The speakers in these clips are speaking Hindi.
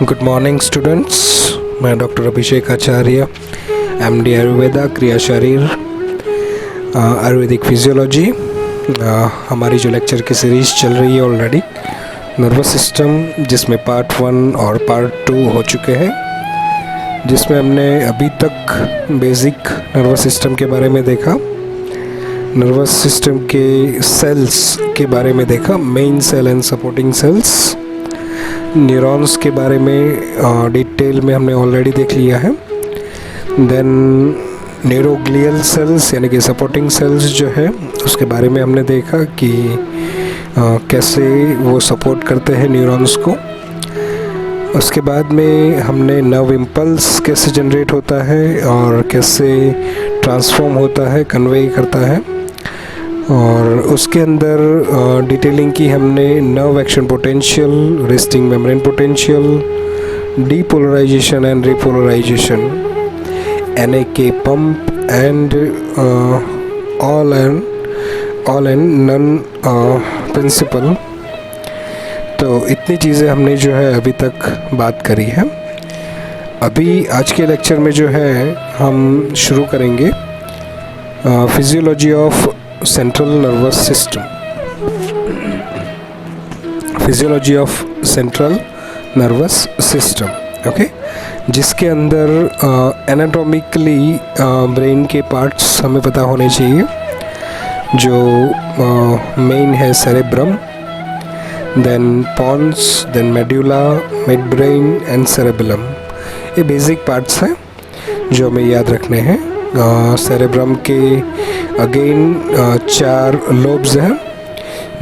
गुड मॉर्निंग स्टूडेंट्स, मैं डॉक्टर अभिषेक आचार्य, एमडी आयुर्वेदा, क्रिया शरीर, आयुर्वेदिक फिजियोलॉजी। हमारी जो लेक्चर की सीरीज़ चल रही है ऑलरेडी नर्वस सिस्टम, जिसमें पार्ट 1 और पार्ट 2 हो चुके हैं, जिसमें हमने अभी तक बेसिक नर्वस सिस्टम के बारे में देखा, नर्वस सिस्टम के सेल्स के बारे में देखा, main cell and supporting cells, neurons के बारे में डिटेल में हमने ऑलरेडी देख लिया है। देन न्यूरोग्लियल सेल्स यानी कि सपोर्टिंग सेल्स जो है उसके बारे में हमने देखा कि कैसे वो सपोर्ट करते हैं न्यूरॉन्स को। उसके बाद में हमने नर्व इम्पल्स कैसे जनरेट होता है और कैसे ट्रांसफॉर्म होता है, कन्वे करता है, और उसके अंदर डिटेलिंग की हमने nerve action potential, resting membrane potential, depolarisation and repolarisation, NAK pump and all and none principle. तो इतनी चीज़ें हमने जो है अभी तक बात करी है। अभी आज के लेक्चर में जो है हम शुरू करेंगे physiology of central nervous system, physiology of central nervous system, okay, जिसके अंदर एनाटॉमिकली ब्रेन के पार्ट्स हमें पता होने चाहिए, जो मेन है cerebrum, then pons, then medulla, mid brain and cerebellum. ये बेसिक पार्ट्स हैं जो हमें याद रखने हैं। सेरेब्रम के अगेन 4 लोब्स हैं,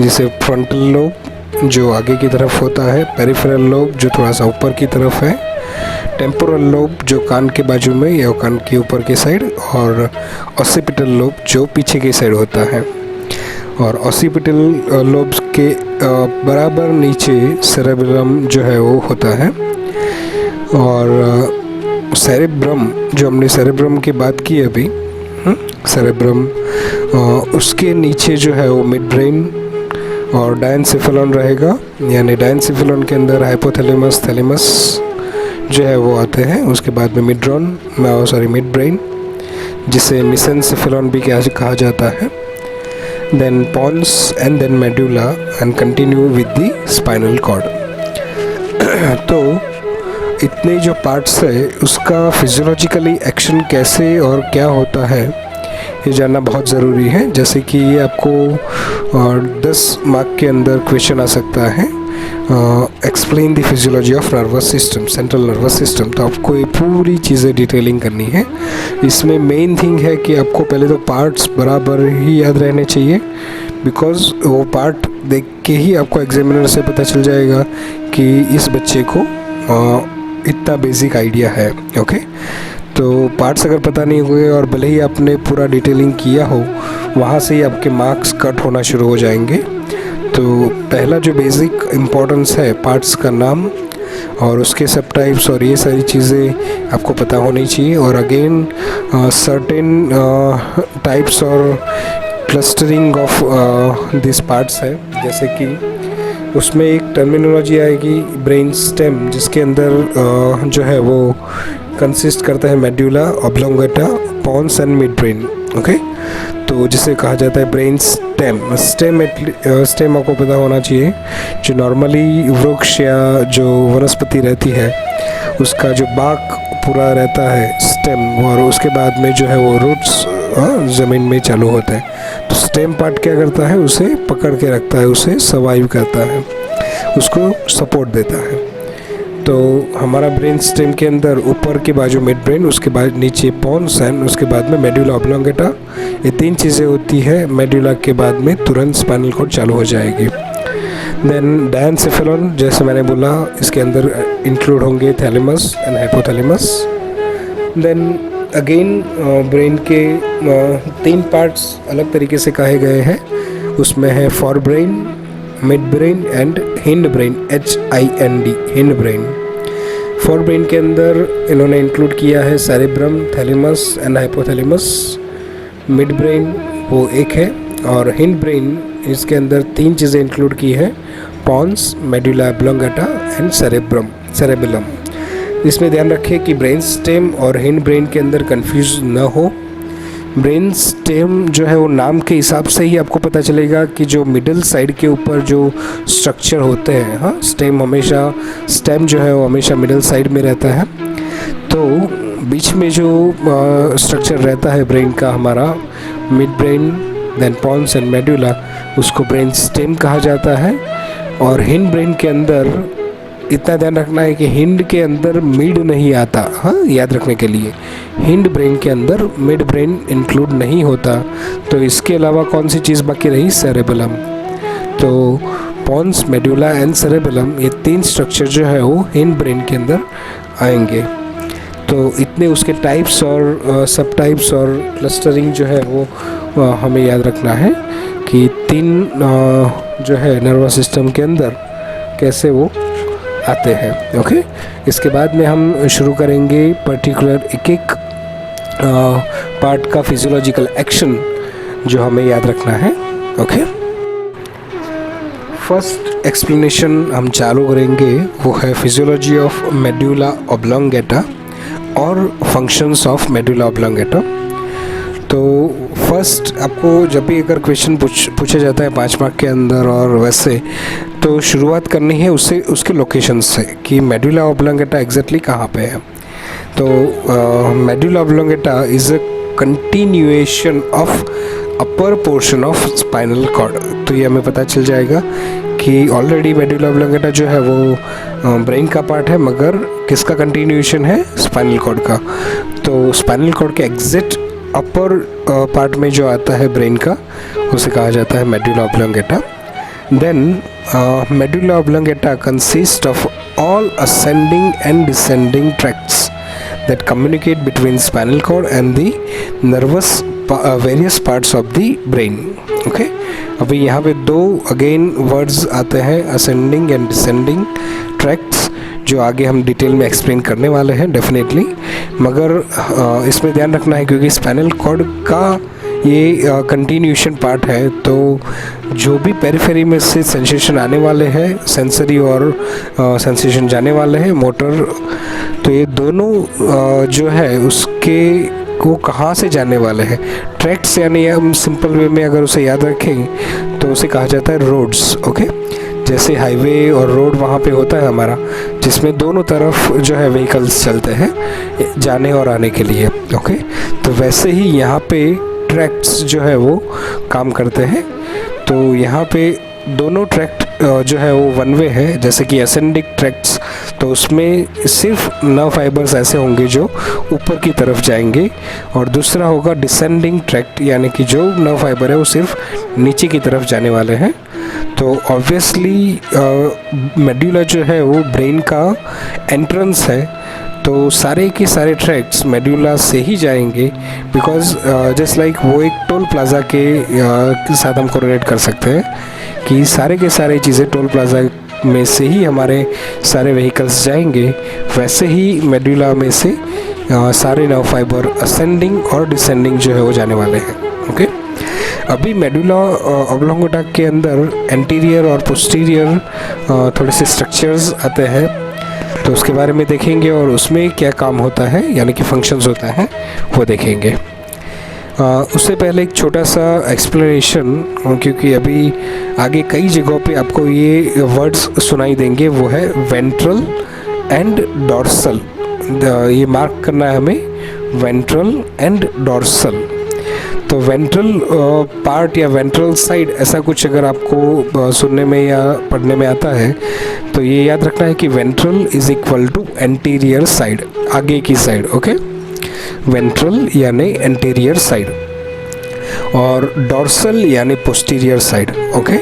जिसे फ्रंटल लोब जो आगे की तरफ होता है, पेरिफेरल लोब जो थोड़ा सा ऊपर की तरफ है, टेम्पोरल लोब जो कान के बाजू में या कान के ऊपर की साइड, और ऑसिपिटल लोब जो पीछे की साइड होता है। और ऑसिपिटल लोब्स के बराबर नीचे सेरेबेलम जो है वो होता है। और सेरेब्रम, जो हमने सेरेब्रम की बात की अभी, सेरेब्रम, उसके नीचे जो है वो मिड ब्रेन और डायनसेफेलॉन रहेगा, यानी डायनसेफेलॉन के अंदर हाइपोथैलेमस, थैलेमस जो है वो आते हैं। उसके बाद में मिड ब्रेन, जिसे मेसेनसेफेलॉन भी कहा जाता है, then pons and then medulla and continue with the spinal cord. तो इतने जो पार्ट्स है उसका फिजियोलॉजिकली एक्शन कैसे और क्या होता है ये जानना बहुत ज़रूरी है। जैसे कि ये आपको 10 मार्क के अंदर क्वेश्चन आ सकता है, explain the physiology of nervous system, central nervous system. तो आपको ये पूरी चीज़ें डिटेलिंग करनी है। इसमें मेन थिंग है कि आपको पहले तो पार्ट्स बराबर ही याद रहने चाहिए, बिकॉज वो पार्ट देख के ही आपको एग्जामिनर से पता चल जाएगा कि इस बच्चे को इतना बेसिक आइडिया है, ओके। तो पार्ट्स अगर पता नहीं हुए और भले ही आपने पूरा डिटेलिंग किया हो, वहाँ से ही आपके मार्क्स कट होना शुरू हो जाएंगे। तो पहला जो बेसिक इम्पोर्टेंस है, पार्ट्स का नाम और उसके सब टाइप्स और ये सारी चीज़ें आपको पता होनी चाहिए। और अगेन सर्टेन टाइप्स और क्लस्टरिंग ऑफ दिस पार्ट्स है, जैसे कि उसमें एक टर्मिनोलॉजी आएगी ब्रेन स्टेम, जिसके अंदर जो है वो कंसिस्ट करता है medulla oblongata, pons and mid brain, okay. तो जिसे कहा जाता है ब्रेन स्टेम। स्टेम आपको पता होना चाहिए, जो नॉर्मली वृक्ष या जो वनस्पति रहती है उसका जो बाग पूरा रहता है स्टेम, और उसके बाद में जो है वो रूट्स ज़मीन में चालू होते हैं। तो स्टेम पार्ट क्या करता है, उसे पकड़ के रखता है, उसे सर्वाइव करता है, उसको सपोर्ट देता है। तो हमारा ब्रेन स्टेम के अंदर ऊपर के बाजू मिड ब्रेन, उसके बाद नीचे पॉन्स एंड उसके बाद में मेड्यूला ऑब्लोंगेटा, ये 3 चीज़ें होती है। मेड्यूला के बाद में तुरंत स्पाइनल कॉर्ड चालू हो जाएगी। देन डायनसेफेलॉन, जैसे मैंने बोला, इसके अंदर इंक्लूड होंगे thalamus and hypothalamus. Then again brain के 3 पार्ट्स अलग तरीके से कहे गए हैं। उसमें है for brain, mid brain and hind brain, HIND, hind brain. For brain के अंदर इन्होंने इंक्लूड किया है cerebrum, thalamus and hypothalamus. Mid brain वो एक है, और हिंड ब्रेन इसके अंदर 3 चीज़ें इंक्लूड की है, pons, medulla oblongata and cerebrum, cerebellum. इसमें ध्यान रखें कि ब्रेन स्टेम और हिंड ब्रेन के अंदर कंफ्यूज ना हो। ब्रेन स्टेम जो है वो नाम के हिसाब से ही आपको पता चलेगा कि जो मिडिल साइड के ऊपर जो स्ट्रक्चर होते हैं, हाँ, स्टेम जो है वो हमेशा मिडिल साइड में रहता है। तो बीच में जो स्ट्रक्चर रहता है ब्रेन का हमारा, mid brain, then pons and medulla, उसको ब्रेन स्टेम कहा जाता है। और हिंड ब्रेन के अंदर इतना ध्यान रखना है कि हिंड के अंदर मिड नहीं आता, हाँ, याद रखने के लिए हिंड ब्रेन के अंदर मिड ब्रेन इंक्लूड नहीं होता। तो इसके अलावा कौन सी चीज़ बाकी रही? सेरेबेलम। तो पॉन्स, मेडुला एंड सेरेबेलम, ये 3 स्ट्रक्चर जो है वो हिंड ब्रेन के अंदर आएंगे। तो इतने उसके टाइप्स और सब टाइप्स और क्लस्टरिंग जो है वो हमें याद रखना है कि 3 जो है नर्वस सिस्टम के अंदर कैसे वो आते हैं। ओके, इसके बाद में हम शुरू करेंगे पर्टिकुलर एक पार्ट का फिजियोलॉजिकल एक्शन जो हमें याद रखना है। ओके, फर्स्ट एक्सप्लेनेशन हम चालू करेंगे वो है फिजियोलॉजी ऑफ मेडुला ऑब्लोंगेटा और फंक्शंस ऑफ मेडुला ऑब्लोंगेटा। तो फर्स्ट आपको जब भी अगर क्वेश्चन पूछा जाता है 5 मार्क के अंदर और वैसे, तो शुरुआत करनी है उसके लोकेशन से कि मेडुला ऑब्लोंगेटा एग्जैक्टली कहाँ पे है। तो medulla oblongata is a continuation of upper portion of spinal cord. तो ये हमें पता चल जाएगा कि ऑलरेडी मेडुला ऑब्लोंगेटा जो है वो ब्रेन का पार्ट है, मगर किसका कंटिन्यूएशन है? स्पाइनल कॉर्ड का। तो स्पाइनल कॉर्ड के एग्जैक्ट अपर पार्ट में जो आता है ब्रेन का, उसे कहा जाता है medulla oblongata. Then medulla oblongata consist of all ascending and descending tracts that communicate between spinal cord and the nervous various parts of the brain. Okay, अभी यहाँ पे 2 अगेन वर्ड्स आते हैं, असेंडिंग एंड डिसेंडिंग ट्रैक्ट्स, जो आगे हम डिटेल में एक्सप्लेन करने वाले हैं डेफिनेटली। मगर इसमें ध्यान रखना है क्योंकि स्पाइनल कॉर्ड का ये कंटिन्यूएशन पार्ट है, तो जो भी पेरिफेरी में से सेंसेशन आने वाले हैं, सेंसरी और सेंसेशन जाने वाले हैं, मोटर, तो ये दोनों जो है उसके को कहाँ से जाने वाले हैं? ट्रैक्ट्स, यानी हम सिंपल वे में अगर उसे याद रखें तो उसे कहा जाता है रोड्स। ओके, जैसे हाईवे और रोड वहाँ पे होता है हमारा, जिसमें दोनों तरफ जो है व्हीकल्स चलते हैं जाने और आने के लिए। ओके, तो वैसे ही यहाँ पे ट्रैक्ट्स जो है वो काम करते हैं। तो यहाँ पे दोनों ट्रैक्ट जो है वो वन वे है, जैसे कि असेंडिंग ट्रैक्ट्स, तो उसमें सिर्फ नर्व फाइबर्स ऐसे होंगे जो ऊपर की तरफ जाएंगे, और दूसरा होगा डिसेंडिंग ट्रैक्ट, यानी कि जो नर्व फाइबर है वो सिर्फ नीचे की तरफ जाने वाले हैं। तो ऑब्वियसली मेडुला जो है वो ब्रेन का एंट्रेंस है, तो सारे के सारे ट्रैक्ट्स मेडुला से ही जाएंगे, बिकॉज जस्ट लाइक वो एक टोल प्लाज़ा के साथ हम कोरिलेट कर सकते हैं कि सारे के सारे चीज़ें टोल प्लाज़ा में से ही हमारे सारे व्हीकल्स जाएंगे, वैसे ही मेडुला में से सारे नर्व फाइबर असेंडिंग और डिसेंडिंग जो है वो जाने वाले हैं। ओके, अभी मेडुला ऑब्लोंगेटा के अंदर एंटीरियर और पोस्टीरियर थोड़े से स्ट्रक्चर्स आते हैं, तो उसके बारे में देखेंगे और उसमें क्या काम होता है, यानी कि फंक्शंस होता है, वो देखेंगे। उससे पहले एक छोटा सा एक्सप्लेनेशन, क्योंकि अभी आगे कई जगहों पे आपको ये वर्ड्स सुनाई देंगे, वो है वेंट्रल एंड डॉर्सल। ये मार्क करना है हमें, वेंट्रल एंड डॉर्सल। तो वेंट्रल पार्ट या वेंट्रल साइड, ऐसा कुछ अगर आपको सुनने में या पढ़ने में आता है तो ये याद रखना है कि ventral is equal to anterior side, आगे की साइड। ओके, वेंट्रल यानी एंटीरियर साइड और डॉर्सल यानी पोस्टीरियर साइड। ओके,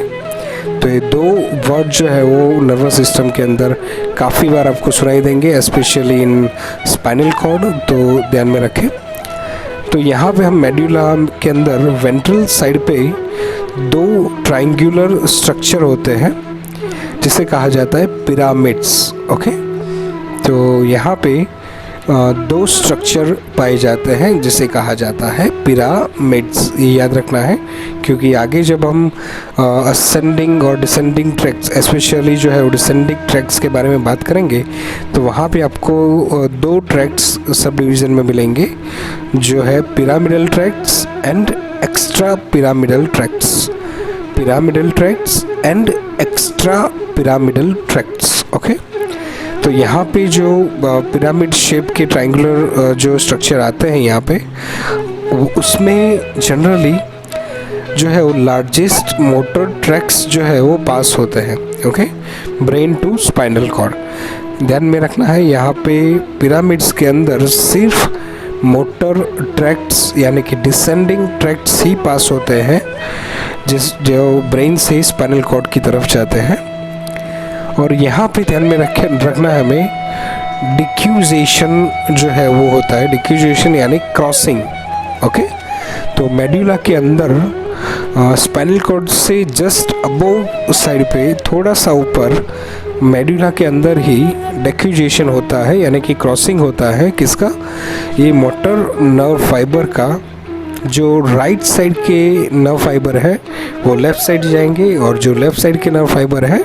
तो ये 2 वर्ड जो है वो नर्वस सिस्टम के अंदर काफ़ी बार आपको सुनाई देंगे, स्पेशली इन स्पाइनल कॉर्ड, तो ध्यान में रखें। तो यहाँ पे हम मेडुला के अंदर वेंट्रल साइड पे 2 ट्रायंगुलर स्ट्रक्चर होते हैं, जिसे कहा जाता है पिरामिड्स। ओके, तो यहाँ पे दो स्ट्रक्चर पाए जाते हैं जिसे कहा जाता है पिरामिड्स। ये याद रखना है, क्योंकि आगे जब हम असेंडिंग और डिसेंडिंग ट्रैक्स, स्पेशली जो है डिसेंडिंग ट्रैक्स के बारे में बात करेंगे, तो वहाँ पे आपको दो ट्रैक्स सब डिवीज़न में मिलेंगे, जो है pyramidal tracks and extra pyramidal tracks. Pyramidal tracts and extra pyramidal tracts. Okay, तो यहाँ पे जो पिरामिड शेप के ट्रायंगुलर जो स्ट्रक्चर आते हैं यहाँ पे, उसमें जनरली जो है वो लार्जेस्ट मोटर ट्रैक्स जो है वो पास होते हैं। Okay, brain to spinal cord. ध्यान में रखना है, यहाँ पे पिरामिड्स के अंदर सिर्फ मोटर ट्रैक्ट्स यानी कि डिसेंडिंग ट्रैक्ट्स ही पास होते हैं, जो ब्रेन से स्पाइनल कॉर्ड की तरफ जाते हैं। और यहाँ पे ध्यान में रखना है हमें, डिक्यूजेशन जो है वो होता है, डिक्यूजेशन यानी क्रॉसिंग। ओके, तो मेडुला के अंदर स्पाइनल कॉर्ड से जस्ट अबोव साइड पे थोड़ा सा ऊपर मेडुला के अंदर ही डिक्यूजेशन होता है, यानी कि क्रॉसिंग होता है किसका, ये मोटर नर्व फाइबर का। जो राइट साइड के नर्व फाइबर है वो लेफ़्ट साइड जाएंगे, और जो लेफ़्ट साइड के नर्व फाइबर है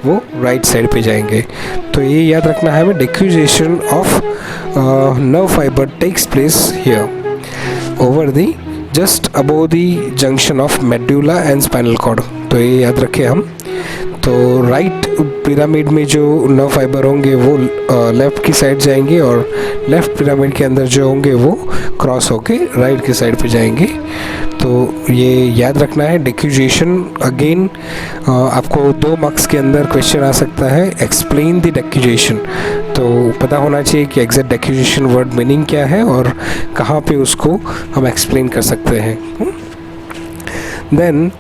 वो राइट साइड पे जाएंगे। तो ये याद रखना है हमें, decussation of nerve fibre takes place here over the just above the junction of medulla and spinal cord. तो ये याद रखें हम। तो राइट पिरामिड में जो नर्व फाइबर होंगे वो लेफ़्ट की साइड जाएंगे, और लेफ़्ट पिरामिड के अंदर जो होंगे वो क्रॉस होके राइट की साइड पे जाएंगे। तो ये याद रखना है। डिक्यूजेशन अगेन आपको 2 मार्क्स के अंदर क्वेश्चन आ सकता है, एक्सप्लेन द डिक्यूजेशन। तो पता होना चाहिए कि एग्जैक्ट डिक्यूजेशन वर्ड मीनिंग क्या है और कहाँ पे उसको हम एक्सप्लेन कर सकते हैं। Then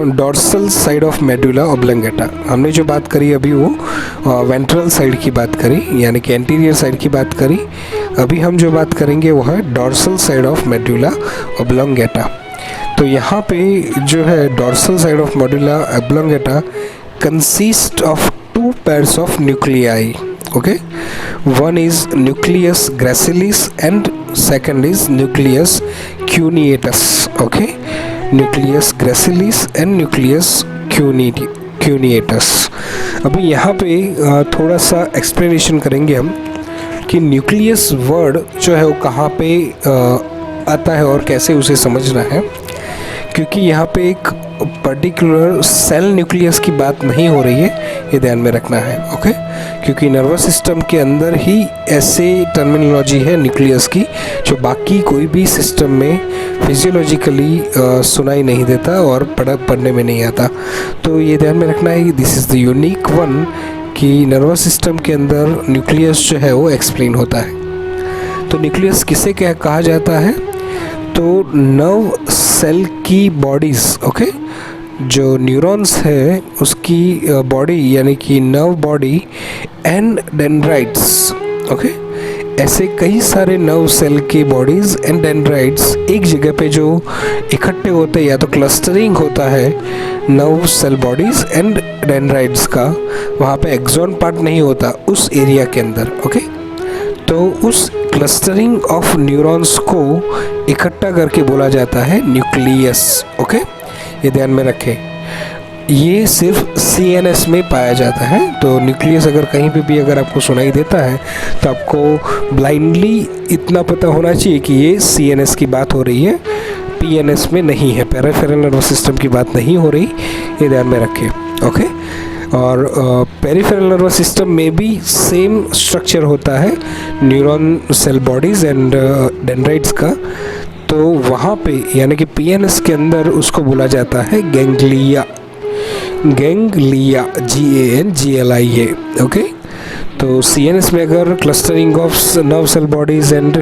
dorsal side of medulla oblongata, हमने जो बात करी अभी वो वेंट्रल साइड की बात करी, यानी कि एंटीरियर साइड की बात करी। अभी हम जो बात करेंगे वो है dorsal side of medulla oblongata. तो यहाँ पे जो है dorsal side of medulla oblongata consist of 2 pairs of nuclei. Okay, one is nucleus gracilis and second is nucleus cuneatus. Okay, nucleus gracilis and nucleus cuneatus. अभी यहाँ पे थोड़ा सा एक्सप्लेनेशन करेंगे हम कि न्यूक्लियस वर्ड जो है वो कहाँ पे आता है और कैसे उसे समझना है, क्योंकि यहाँ पे एक पर्टिकुलर सेल न्यूक्लियस की बात नहीं हो रही है, ये ध्यान में रखना है। ओके, क्योंकि नर्वस सिस्टम के अंदर ही ऐसे टर्मिनोलॉजी है न्यूक्लियस की जो बाकी कोई भी सिस्टम में फिजियोलॉजिकली सुनाई नहीं देता और पढ़ने में नहीं आता। तो ये ध्यान में रखना है कि this is the unique one कि नर्वस सिस्टम के अंदर न्यूक्लियस जो है वो एक्सप्लेन होता है। तो न्यूक्लियस किसे क्या कहा जाता है, तो नर्व सेल की बॉडीज़। ओके, जो न्यूरॉन्स है उसकी बॉडी यानी कि nerve body and dendrites. Okay, ऐसे कई सारे नर्व सेल की बॉडीज़ एंड डेंड्राइट्स एक जगह पे जो इकट्ठे होते हैं, या तो क्लस्टरिंग होता है nerve cell bodies and dendrites का, वहाँ पे एक्सॉन पार्ट नहीं होता उस एरिया के अंदर। ओके, तो उस क्लस्टरिंग ऑफ न्यूरॉन्स को इकट्ठा करके बोला जाता है न्यूक्लियस। ओके, ये ध्यान में रखें, ये सिर्फ CNS में पाया जाता है। तो न्यूक्लियस अगर कहीं पे भी अगर आपको सुनाई देता है तो आपको ब्लाइंडली इतना पता होना चाहिए कि ये CNS की बात हो रही है, PNS में नहीं है, पेरिफेरल नर्वस सिस्टम की बात नहीं हो रही, ये ध्यान में रखें। ओके, और पेरिफेरल नर्वस सिस्टम में भी सेम स्ट्रक्चर होता है neuron cell bodies and dendrites का। तो वहाँ पे यानी कि PNS के अंदर उसको बोला जाता है गैंग्लिया, GANGLIA। ओके, तो CNS में अगर clustering of nerve cell bodies and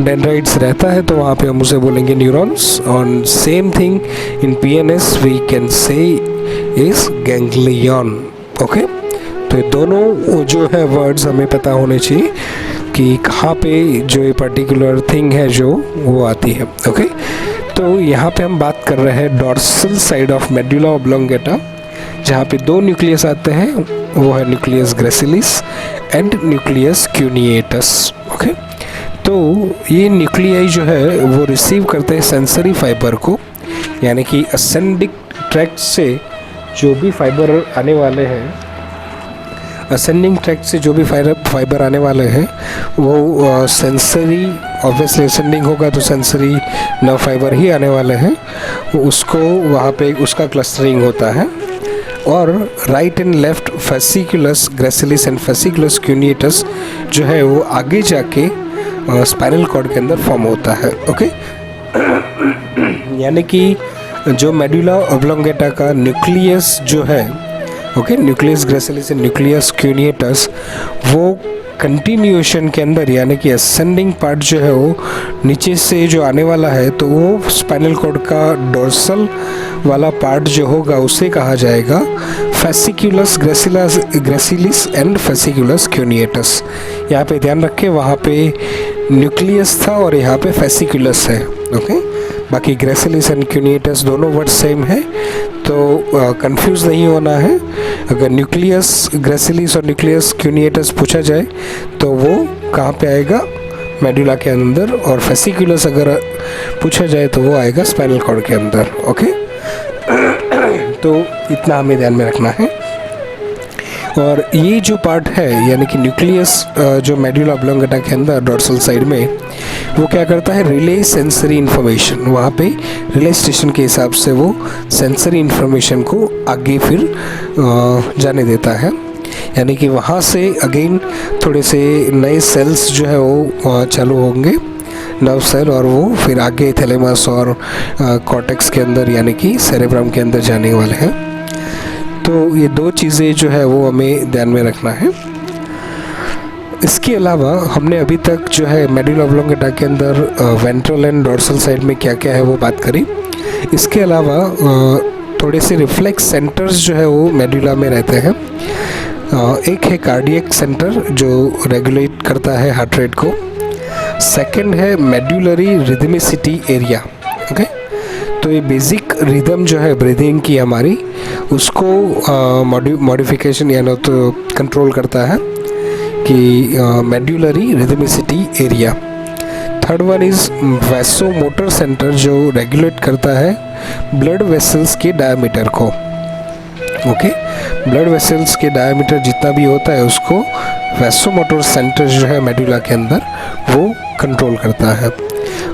dendrites रहता है तो वहाँ पे हम उसे बोलेंगे न्यूरॉन्स। और same thing in PNS we can say is ganglion. Okay, तो ये दोनों जो है वर्ड्स हमें पता होने चाहिए कि कहाँ पे जो ये पर्टिकुलर थिंग है जो वो आती है। ओके, तो यहाँ पे हम बात कर रहे हैं dorsal side of medulla oblongata जहाँ पे 2 न्यूक्लियस आते हैं, वो है nucleus gracilis and nucleus cuneatus. Okay, तो ये न्यूक्लियाई जो है वो रिसीव करते हैं सेंसरी फाइबर को, यानी कि असेंडिंग ट्रैक्ट से जो भी फाइबर आने वाले हैं, असेंडिंग ट्रैक्ट से जो भी फाइबर आने वाले हैं वो सेंसरी, ऑब्वियसली असेंडिंग होगा तो सेंसरी नर्व फाइबर ही आने वाले हैं, उसको वहाँ पे उसका क्लस्टरिंग होता है। और right and left fasciculus gracilis and fasciculus cuneatus जो है वो आगे जाके स्पाइनल कॉर्ड के अंदर फॉर्म होता है। ओके, यानी कि जो मेडुला ऑब्लोंगेटा का न्यूक्लियस जो है, okay, nucleus gracilis and nucleus cuneatus, वो कंटिन्यूएशन के अंदर, यानी कि असेंडिंग पार्ट जो है वो नीचे से जो आने वाला है, तो वो स्पाइनल कॉर्ड का डोर्सल वाला पार्ट जो होगा उसे कहा जाएगा फेसिकुलस ग्रेसिलिस एंड फेसिकुलस क्यूनिएटस। यहाँ पे ध्यान रखें, वहाँ पे न्यूक्लियस था और यहाँ पे फेसिकुलस है। ओके, बाकी ग्रेसिलिस एंड क्यूनिएटस दोनों वर्ड सेम है, तो कंफ्यूज नहीं होना है। अगर न्यूक्लियस ग्रेसिलिस और न्यूक्लियस क्यूनिएटस पूछा जाए तो वो कहाँ पे आएगा, मेडुला के अंदर, और फेसिकुलस अगर पूछा जाए तो वो आएगा स्पाइनल कॉर्ड के अंदर। ओके, तो इतना हमें ध्यान में रखना है। और ये जो पार्ट है, यानी कि न्यूक्लियस जो मेडुला ऑब्लोंगेटा के अंदर डोर्सल साइड में, वो क्या करता है, रिले सेंसरी इन्फॉर्मेशन, वहाँ पे रिले स्टेशन के हिसाब से वो सेंसरी इन्फॉर्मेशन को आगे फिर जाने देता है। यानी कि वहाँ से अगेन थोड़े से नए सेल्स जो है वो चालू होंगे, नर्व सेल, और वो फिर आगे थैलेमस और कॉर्टेक्स के अंदर, यानी कि सेरेब्रम के अंदर जाने वाले हैं। तो ये 2 चीज़ें जो है वो हमें ध्यान में रखना है। इसके अलावा हमने अभी तक जो है मेडुला ऑब्लोंगेटा के अंदर वेंट्रल एंड डोर्सल साइड में क्या क्या है वो बात करी। इसके अलावा थोड़े से रिफ्लेक्स सेंटर्स जो है वो मेडुला में रहते हैं। एक है कार्डियक सेंटर जो रेगुलेट करता है हार्ट रेट को। सेकंड है मेडुलरी रिदमिसिटी एरिया। ओके, तो ये बेसिक रिदम जो है ब्रीदिंग की हमारी, उसको मॉडिफिकेशन यानी तो कंट्रोल करता है कि medullary rhythmicity area. Third one is vasomotor centre जो रेगुलेट करता है ब्लड वेसल्स के डायमीटर को। ओके, ब्लड वेसल्स के डायमीटर जितना भी होता है उसको वैसोमोटर सेंटर जो है मेडुला के अंदर वो कंट्रोल करता है।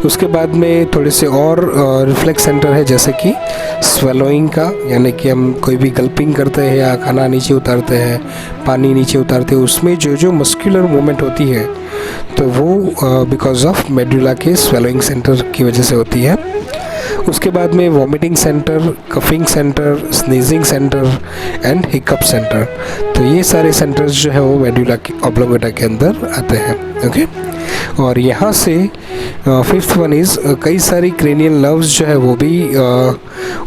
उसके बाद में थोड़े से और रिफ्लेक्स सेंटर है, जैसे कि स्वेलोइंग का, यानी कि हम कोई भी गल्पिंग करते हैं या खाना नीचे उतारते हैं, पानी नीचे उतारते हैं, उसमें जो जो मस्कुलर मूवमेंट होती है तो वो बिकॉज ऑफ मेडुला के स्वेलोइंग सेंटर की वजह से होती है। उसके बाद में vomiting centre, coughing centre, sneezing centre and hiccup centre, तो ये सारे सेंटर्स जो है वो मेडुला ऑब्लोंगेटा के अंदर आते हैं। ओके, और यहाँ से फिफ्थ वन इज़ कई सारी क्रेनियल नर्व्स जो है वो भी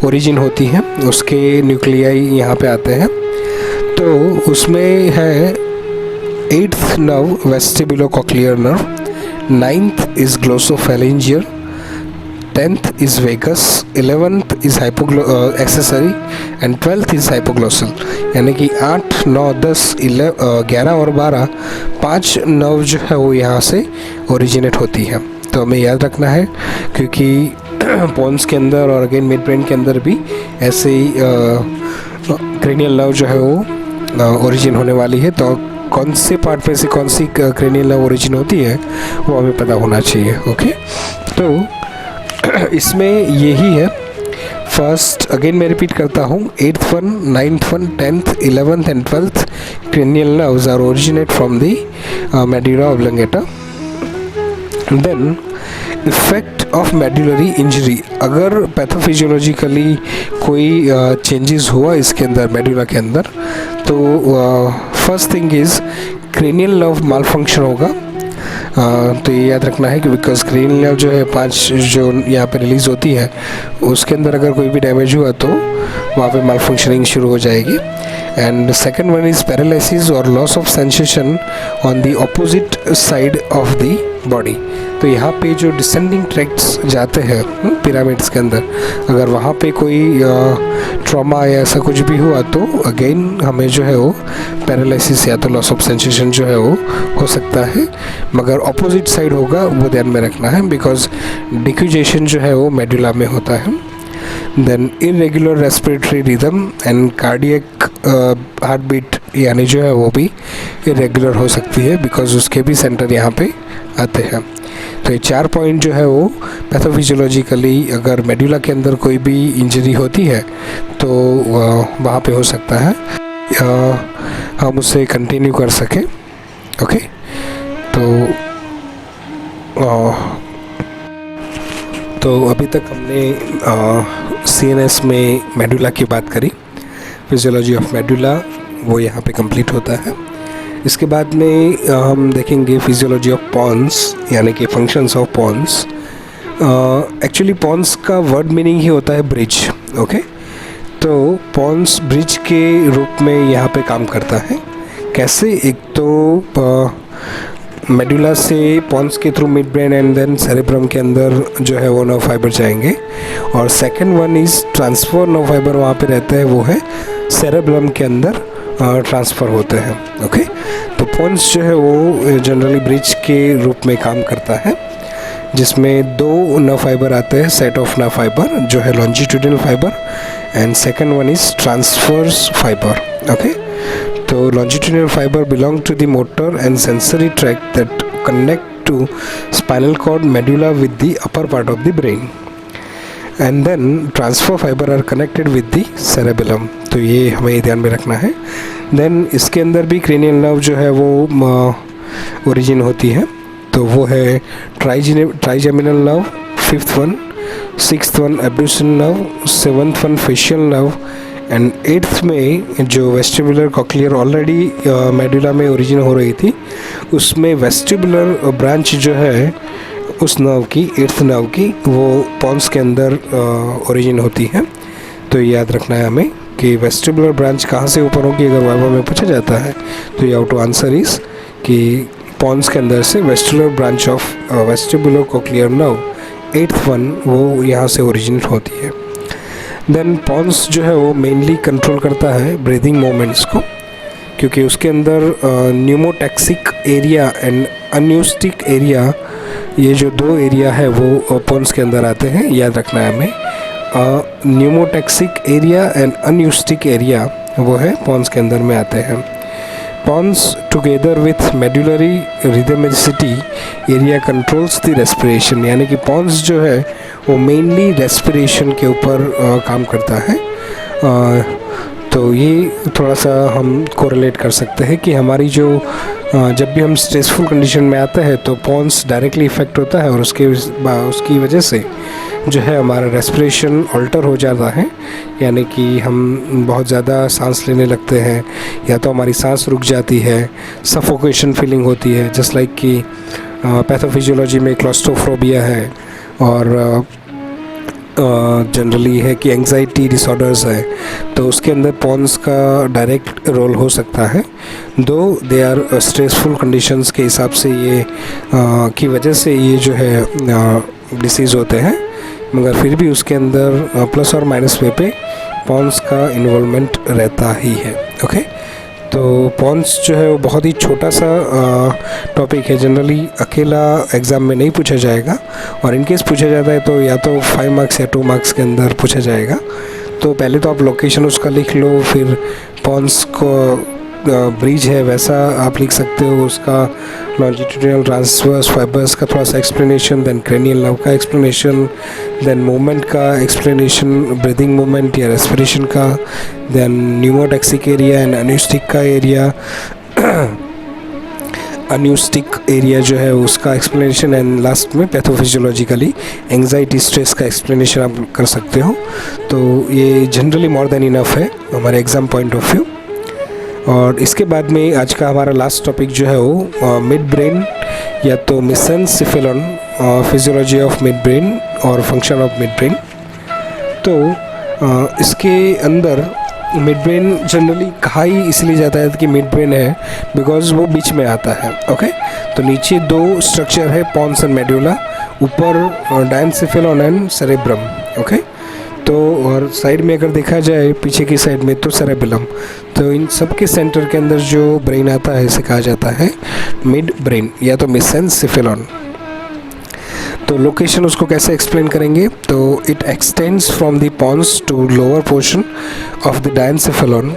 ओरिजिन होती हैं, उसके न्यूक्लियाई यहाँ पे आते हैं। तो उसमें है 8th nerve vestibulocochlear nerve, 9th is glossopharyngeal, 10th is vagus, 11th is accessory and 12th is hypoglossal। यानी कि 8, 9, 10, 11 और 12 5 नर्व जो है वो यहाँ से ओरिजिनेट होती है। तो हमें याद रखना है, क्योंकि पोन्स के अंदर और अगेन मिड ब्रेन के अंदर भी ऐसे ही क्रेनियल नर्व जो है वो ओरिजिन होने वाली है। तो कौन से पार्ट में से कौन सी क्रेनियल नर्व ओरिजिन होती है वो हमें पता होना चाहिए। ओके, तो इसमें यही है। फर्स्ट अगेन मैं रिपीट करता हूँ, 8th one, 9th one, 10th, 11th and 12th cranial nerves are originate from the medulla oblongata। Then effect of medullary injury, अगर पैथोफिजियोलॉजिकली कोई चेंजेस हुआ इसके अंदर मेडुला के अंदर, तो first thing is cranial nerve mall function होगा। तो ये याद रखना है कि बिकॉज क्रेनियल नर्व जो है 5 जो यहाँ पे रिलीज़ होती है, उसके अंदर अगर कोई भी डैमेज हुआ तो वहाँ पे माल फंक्शनिंग शुरू हो जाएगी। And second one is paralysis और loss of sensation on the opposite side of the body. तो यहाँ पे जो डिसेंडिंग ट्रैक्ट्स जाते हैं पिरामिड्स के अंदर, अगर वहाँ पे कोई ट्रॉमा या ऐसा कुछ भी हुआ तो अगेन हमें जो है वो पैरालिसिस या तो लॉस ऑफ सेंसेशन जो है वो हो सकता है, मगर अपोजिट साइड होगा वो ध्यान में रखना है, बिकॉज डिक्यूजेशन जो है वो मेडुला में होता है। Then irregular respiratory rhythm and cardiac heart beat यानी जो है वो भी इरेगुलर हो सकती है, बिकॉज उसके भी सेंटर यहाँ पे आते हैं। तो ये 4 पॉइंट जो है वो पैथोफिजियोलॉजिकली अगर मेडुला के अंदर कोई भी इंजरी होती है तो वहाँ पे हो सकता है हम उसे कंटिन्यू कर सकें। ओके, तो अभी तक हमने CNS में मेडुला की बात करी, फिजियोलॉजी ऑफ मेडुला वो यहाँ पे कंप्लीट होता है। इसके बाद में हम देखेंगे फिजियोलॉजी ऑफ पॉन्स यानी कि functions of pons. Actually pons का वर्ड मीनिंग ही होता है ब्रिज। ओके, तो पॉन्स ब्रिज के रूप में यहाँ पे काम करता है। कैसे? एक तो मेडुला से पॉन्स के through mid brain and then cerebrum के अंदर जो है वो नर्व फाइबर जाएंगे, और second one is transverse nerve fibre वहाँ पे रहते हैं, वो है सेरेब्रम के अंदर ट्रांसफ़र होते हैं। ओके, तो पॉन्स जो है वो जनरली ब्रिज के रूप में काम करता है, जिसमें 2 नर्व फाइबर आते हैं, सेट ऑफ नर्व फाइबर जो है longitudinal fibre, and second one is transverse fibre. Okay, तो longitudinal fiber belong to the motor and sensory tract that connect to spinal cord medulla with the upper part of the brain, and then transfer fiber are connected with the cerebellum। तो ये हमें ध्यान में रखना है। देन इसके अंदर भी क्रेनियल नर्व जो है वो ओरिजिन होती है, तो वो है trigeminal nerve, 5th one, 6th one abducens nerve, 7th one facial nerve, and 8th में जो वेस्टिबुलर कॉक्लियर ऑलरेडी मेडुला में ओरिजिन हो रही थी, उसमें वेस्टिबुलर ब्रांच जो है उस नर्व की, 8th नर्व की, वो पॉन्स के अंदर ओरिजिन होती है। तो याद रखना है हमें कि वेस्टिबुलर ब्रांच कहाँ से ऊपर होगी, अगर वाइवा में पूछा जाता है तो you have to answer is कि पॉन्स के अंदर से vestibular branch of vestibular cochlear nerve 8th one वो यहाँ से ओरिजिनेट होती है। देन पॉन्स जो है वो मेनली कंट्रोल करता है ब्रीदिंग मोमेंट्स को, क्योंकि उसके अंदर pneumotaxic area and apneustic area, ये जो 2 एरिया है वो पॉन्स के अंदर आते हैं। याद रखना है हमें, pneumotaxic area and apneustic area वो है पॉन्स के अंदर में आते हैं। Pons together with medullary rhythmicity area controls the respiration, यानी कि पॉन्स जो है वो मेनली रेस्पिरेशन के ऊपर काम करता है। तो ये थोड़ा सा हम कोरिलेट कर सकते हैं कि हमारी जो जब भी हम स्ट्रेसफुल कंडीशन में आते हैं तो पॉन्स डायरेक्टली इफ़ेक्ट होता है, और उसकी वजह से जो है हमारा रेस्पिरेशन अल्टर हो जाता है, यानी कि हम बहुत ज़्यादा सांस लेने लगते हैं, या तो हमारी सांस रुक जाती है, सफोकेशन फीलिंग होती है, जस्ट लाइक कि पैथोफिजियोलॉजी में क्लॉस्ट्रोफोबिया है, और जनरली है कि एंग्जाइटी डिसऑर्डर्स है, तो उसके अंदर पॉन्स का डायरेक्ट रोल हो सकता है। दो दे आर स्ट्रेसफुल कंडीशंस के हिसाब से ये की वजह से ये जो है डिसीज़ होते हैं, मगर फिर भी उसके अंदर प्लस और माइनस वे पे पॉन्स का इन्वॉल्वमेंट रहता ही है। ओके, तो पॉन्स जो है वो बहुत ही छोटा सा टॉपिक है, जनरली अकेला एग्ज़ाम में नहीं पूछा जाएगा, और इनकेस पूछा जाता है तो या तो 5 मार्क्स या 2 मार्क्स के अंदर पूछा जाएगा। तो पहले तो आप लोकेशन उसका लिख लो, फिर पॉन्स को ब्रिज है वैसा आप लिख सकते हो, उसका लॉन्जिट्यूडिनल ट्रांसवर्स फाइबर्स का थोड़ा सा एक्सप्लेनेशन, देन क्रेनियल नर्व का एक्सप्लेनेशन, देन मूवमेंट का एक्सप्लेनेशन, ब्रीदिंग मूवमेंट या रेस्पिरेशन का, देन न्यूमोटैक्सिक एरिया एंड अन्यूस्टिक का एरिया, अन्यूस्टिक एरिया जो है उसका एक्सप्लेनेशन, एंड लास्ट में पैथोफिजियोलॉजिकली एंग्जाइटी स्ट्रेस का एक्सप्लेनेशन आप कर सकते हो। तो ये जनरली मोर देन इनफ है हमारे एग्ज़ाम पॉइंट ऑफ व्यू। और इसके बाद में आज का हमारा लास्ट टॉपिक जो है वो मिड ब्रेन या तो मेसेनसिफेलन, फिजियोलॉजी ऑफ मिड ब्रेन और फंक्शन ऑफ मिड ब्रेन। तो इसके अंदर मिड ब्रेन जनरली कहा ही इसलिए जाता है कि मिड ब्रेन है बिकॉज वो बीच में आता है। ओके, तो नीचे दो स्ट्रक्चर है, पॉन्स एंड मेडुला, ऊपर डायनसेफेलॉन एंड सेरेब्रम। ओके, तो और साइड में अगर देखा जाए पीछे की साइड में तो सेरेबेलम। तो इन सब के सेंटर के अंदर जो ब्रेन आता है इसे कहा जाता है मिड ब्रेन या तो मेसेनसेफेलॉन। तो लोकेशन उसको कैसे एक्सप्लेन करेंगे, तो it extends from the pons to lower portion of the diencephalon.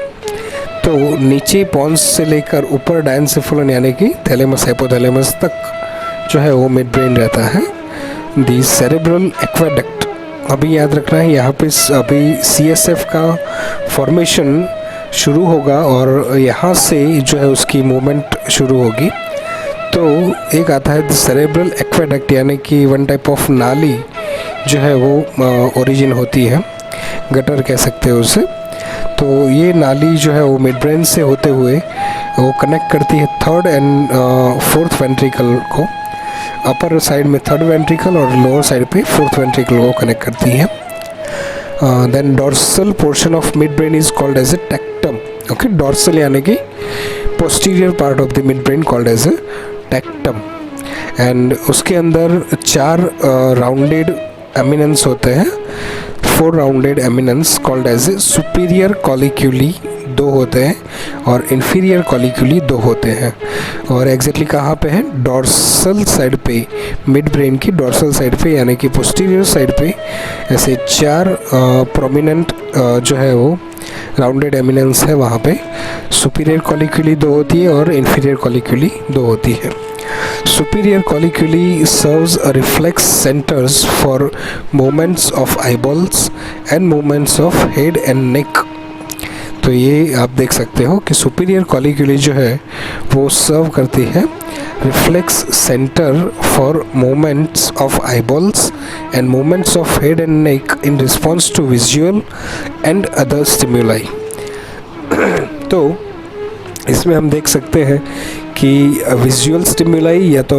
तो नीचे पॉन्स से लेकर ऊपर डायनसेफेलॉन यानी कि थैलेमस हाइपोथैलेमस तक जो है वो मिड ब्रेन रहता है। दी सेरेब्रल एक्वेडक्ट, अभी याद रखना है यहाँ पे अभी CSF का फॉर्मेशन शुरू होगा और यहाँ से जो है उसकी मूवमेंट शुरू होगी। तो एक आता है सेरेब्रल एक्वेडक्ट यानी कि वन टाइप ऑफ नाली जो है वो ओरिजिन होती है, गटर कह सकते हो उसे। तो ये नाली जो है वो मिड ब्रेन से होते हुए वो कनेक्ट करती है थर्ड एंड फोर्थ वेंट्रिकल को। अपर साइड में थर्ड वेंट्रिकल और लोअर साइड पे फोर्थ वेंट्रिकल को कनेक्ट करती है। Then dorsal portion of mid brain is called as a tectum. Okay, dorsal यानी कि posterior part of the mid brain called as a tectum. And उसके अंदर 4 राउंडेड एमिनेंस होते हैं, 4 rounded eminence called as a superior colliculi 2 होते हैं और इन्फीरियर कॉलिक्यूली 2 होते हैं। और एग्जैक्टली कहाँ पे है, डॉर्सल साइड पे, मिड ब्रेन की डॉर्सल साइड पे यानी कि पोस्टीरियर साइड पे ऐसे 4 प्रोमिनेंट जो है वो राउंडेड एमिनेंस है। वहाँ पे सुपीरियर कॉलिक्यूली 2 होती है और इन्फीरियर कॉलिक्यूली 2 होती है। Superior colliculi serves a reflex centers for movements of eyeballs and movements of head and neck। तो ये आप देख सकते हो कि सुपीरियर कॉलिक्यूली जो है वो सर्व करती है reflex centre for movements of eyeballs and movements of head and neck in response to visual and other stimuli. तो इसमें हम देख सकते हैं कि विजुअल स्टिम्युलाई या तो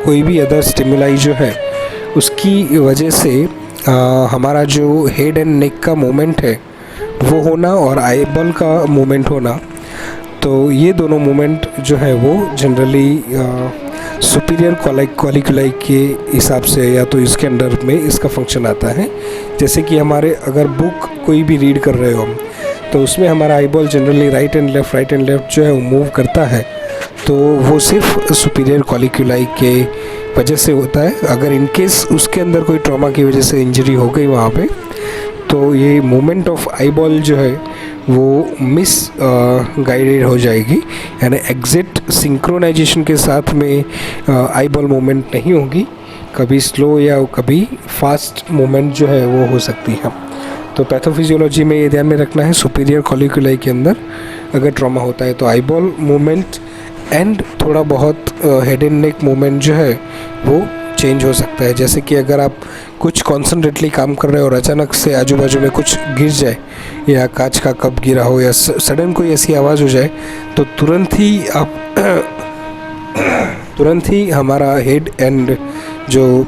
कोई भी अदर स्टिम्युलाई जो है उसकी वजह से हमारा जो हेड एंड नेक का मूवमेंट है वो होना और आईबॉल का मूवमेंट होना। तो ये दोनों मूवमेंट जो है वो जनरली सुपीरियर कॉलिक्यूलाई के हिसाब से या तो इसके अंडर में इसका फंक्शन आता है। जैसे कि हमारे अगर बुक कोई भी रीड कर रहे हो हम, तो उसमें हमारा eyeball generally right and left जो है वो मूव करता है, तो वो सिर्फ सुपीरियर कॉलिक्यूलाई के वजह से होता है। अगर इन केस उसके अंदर कोई ट्रॉमा की वजह से इंजरी हो गई वहाँ पे, तो ये मूवमेंट ऑफ आईबॉल जो है वो मिस गाइडेड हो जाएगी, यानी एग्जैक्ट सिंक्रोनाइजेशन के साथ में आईबॉल मूवमेंट नहीं होगी, कभी स्लो या कभी फास्ट मूवमेंट जो है वो हो सकती है। तो पैथोफिजियोलॉजी में ये ध्यान में रखना है, सुपीरियर कॉलिक्यूलाई के अंदर अगर ट्रॉमा होता है तो आईबॉल मूवमेंट एंड थोड़ा बहुत हेड एंड नेक मूवमेंट जो है वो चेंज हो सकता है। जैसे कि अगर आप कुछ कॉन्सनट्रेटली काम कर रहे हो और अचानक से आजू बाजू में कुछ गिर जाए या कांच का कप गिरा हो या सडन कोई ऐसी आवाज़ हो जाए, तो तुरंत ही हमारा हेड एंड जो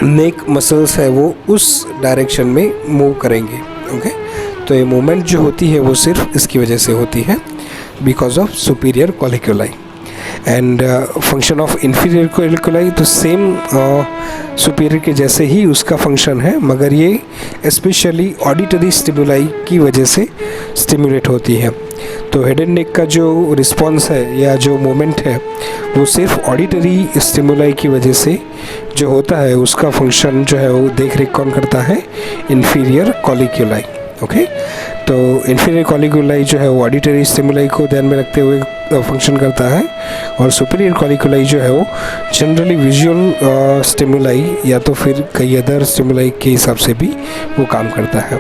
नेक मसल्स है वो उस डायरेक्शन में मूव करेंगे। ओके, तो ये मूवमेंट जो होती है वो सिर्फ इसकी वजह से होती है, because of superior colliculi. And function of inferior colliculi तो सेम सुपीरियर के जैसे ही उसका फंक्शन है, मगर ये स्पेशली ऑडिटरी स्टिमुलाई की वजह से स्टिमुलेट होती है। तो हेड एंड नेक का जो रिस्पॉन्स है या जो मूवमेंट है वो सिर्फ ऑडिटरी स्टिमुलाई की वजह से जो होता है, उसका फंक्शन जो है वो देख रेख कौन करता है, इन्फीरियर कॉलिक्यूलाई। ओके, तो इन्फीरियर कॉलिक्यूलाई जो है वो ऑडिटरी स्टिमुलाई को ध्यान में रखते हुए फंक्शन करता है, और सुपीरियर कॉलिक्यूलाई जो है वो जनरली विजुअल स्टिमुलाई या तो फिर कई अदर स्टिमुलाई के हिसाब से भी वो काम करता है।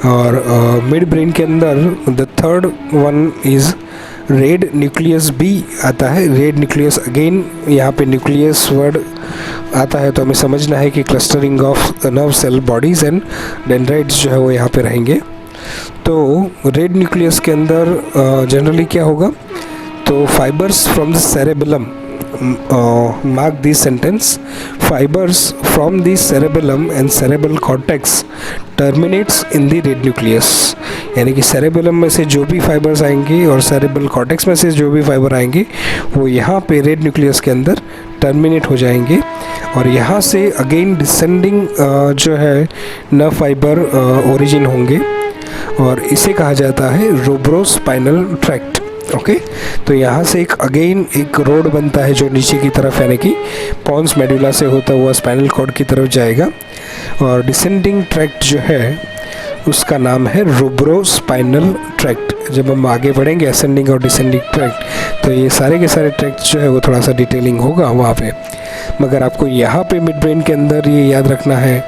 और मिड ब्रेन के अंदर the third one is red nucleus भी आता है। रेड न्यूक्लियस, अगेन यहाँ पे न्यूक्लियस वर्ड आता है तो हमें समझना है कि clustering of nerve cell bodies and dendrites जो है वो यहाँ पे रहेंगे। तो रेड न्यूक्लियस के अंदर जनरली क्या होगा, तो fibres from the cerebellum mark this sentence. Fibers from the cerebellum and cerebral cortex terminates in the red nucleus. यानी कि सेरेबेलम में से जो भी फाइबर्स आएंगे और सेरेब्रल कॉर्टेक्स में से जो भी फाइबर आएंगे वो यहाँ पे रेड न्यूक्लियस के अंदर टर्मिनेट हो जाएंगे और यहाँ से अगेन डिसेंडिंग जो है नर्व फाइबर ओरिजिन होंगे और इसे कहा जाता है रूब्रोस्पाइनल ट्रैक्ट. ओके, तो यहाँ से एक रोड बनता है जो नीचे की तरफ यानी कि पॉन्स मेडुला से होता हुआ स्पाइनल कॉर्ड की तरफ जाएगा और डिसेंडिंग ट्रैक्ट जो है उसका नाम है रूब्रोस्पाइनल ट्रैक्ट. जब हम आगे बढ़ेंगे असेंडिंग और डिसेंडिंग ट्रैक्ट तो ये सारे के सारे ट्रैक्ट जो है वो थोड़ा सा डिटेलिंग होगा वहाँ पे. मगर आपको यहाँ पे मिड ब्रेन के अंदर ये याद रखना है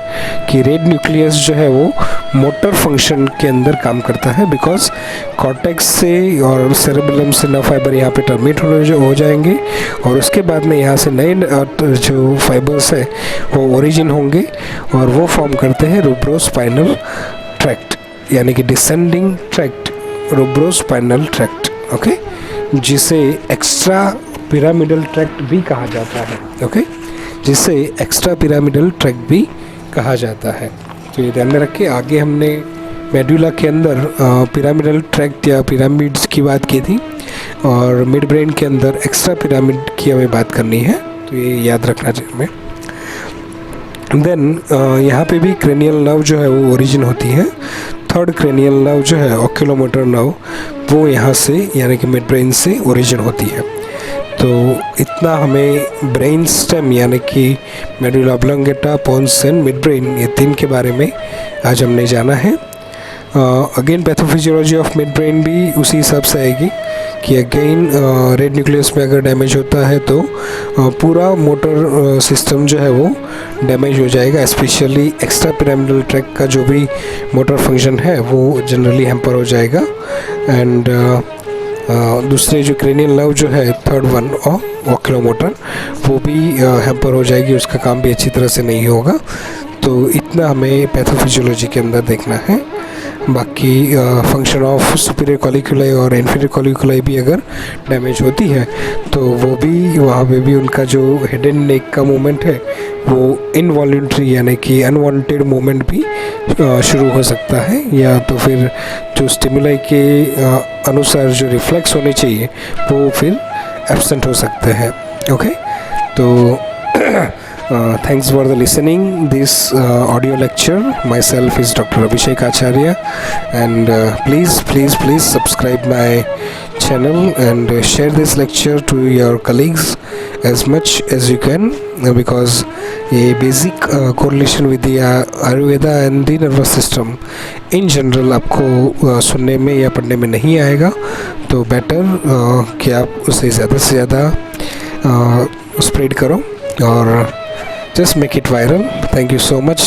कि रेड न्यूक्लियस जो है वो मोटर फंक्शन के अंदर काम करता है बिकॉज कॉर्टेक्स से और सेरेबेलम से नर्व फाइबर यहाँ पे टर्मिनेट हो जाएंगे और उसके बाद में यहाँ से नए जो फाइबर्स है वो ओरिजिन होंगे और वो फॉर्म करते हैं रूब्रोस्पाइनल ट्रैक्ट यानी कि डिसेंडिंग ट्रैक्ट रूब्रोस्पाइनल ट्रैक्ट. ओके, जिसे एक्स्ट्रा पिरामिडल ट्रैक्ट भी कहा जाता है. ओके, जिसे एक्स्ट्रा पिरामिडल ट्रैक्ट भी कहा जाता है. तो ये ध्यान में रखिए. आगे हमने मेडुला के अंदर पिरामिडल ट्रैक्ट या पिरामिड्स की बात की थी और मिड ब्रेन के अंदर एक्स्ट्रा पिरामिड की हमें बात करनी है, तो ये याद रखना चाहिए हमें. देन यहाँ पे भी क्रेनियल नर्व जो है वो ओरिजिन होती है. थर्ड क्रेनियल नर्व जो है ऑक्यूलोमोटर नर्व वो यहाँ से यानी कि मिड ब्रेन से ओरिजिन होती है. तो इतना हमें ब्रेन स्टेम यानी कि medulla oblongata, pons and mid brain ये तीन के बारे में आज हमने जाना है. Again pathophysiology of mid brain भी उसी हिसाब से आएगी कि अगेन रेड न्यूक्लियस में अगर डैमेज होता है तो पूरा मोटर सिस्टम जो है वो डैमेज हो जाएगा. स्पेशली एक्स्ट्रा पिरामिडल ट्रैक्ट का जो भी मोटर फंक्शन है वो जनरली हैम्पर हो जाएगा. एंड दूसरे जो क्रेनियल नर्व जो है थर्ड वन ऑक्यूलोमोटर वो भी हैम्पर हो जाएगी, उसका काम भी अच्छी तरह से नहीं होगा. तो इतना हमें पैथोफिजियोलॉजी के अंदर देखना है. बाकी फंक्शन ऑफ सुपीरियर कॉलिक्यूलाई और इन्फीरियर कॉलिक्यूलाई भी अगर डैमेज होती है तो वो भी वहाँ पे भी उनका जो हेड एंड नेक का मूवमेंट है वो इनवॉल्यूंट्री यानी कि अनवांटेड मूवमेंट भी शुरू हो सकता है या तो फिर जो स्टिमुलाई के अनुसार जो रिफ्लेक्स होने चाहिए वो फिर एब्सेंट हो सकते हैं. ओके, तो thanks for the listening this audio lecture. Myself is Dr. Abhishek Acharya and please subscribe my channel and share this lecture to your colleagues as much as you can because a basic correlation with the Ayurveda and the nervous system in general आपको सुनने में या पढ़ने में नहीं आएगा. तो बेटर कि आप उसे ज़्यादा से ज़्यादा स्प्रेड करो और just make it viral. Thank you so much.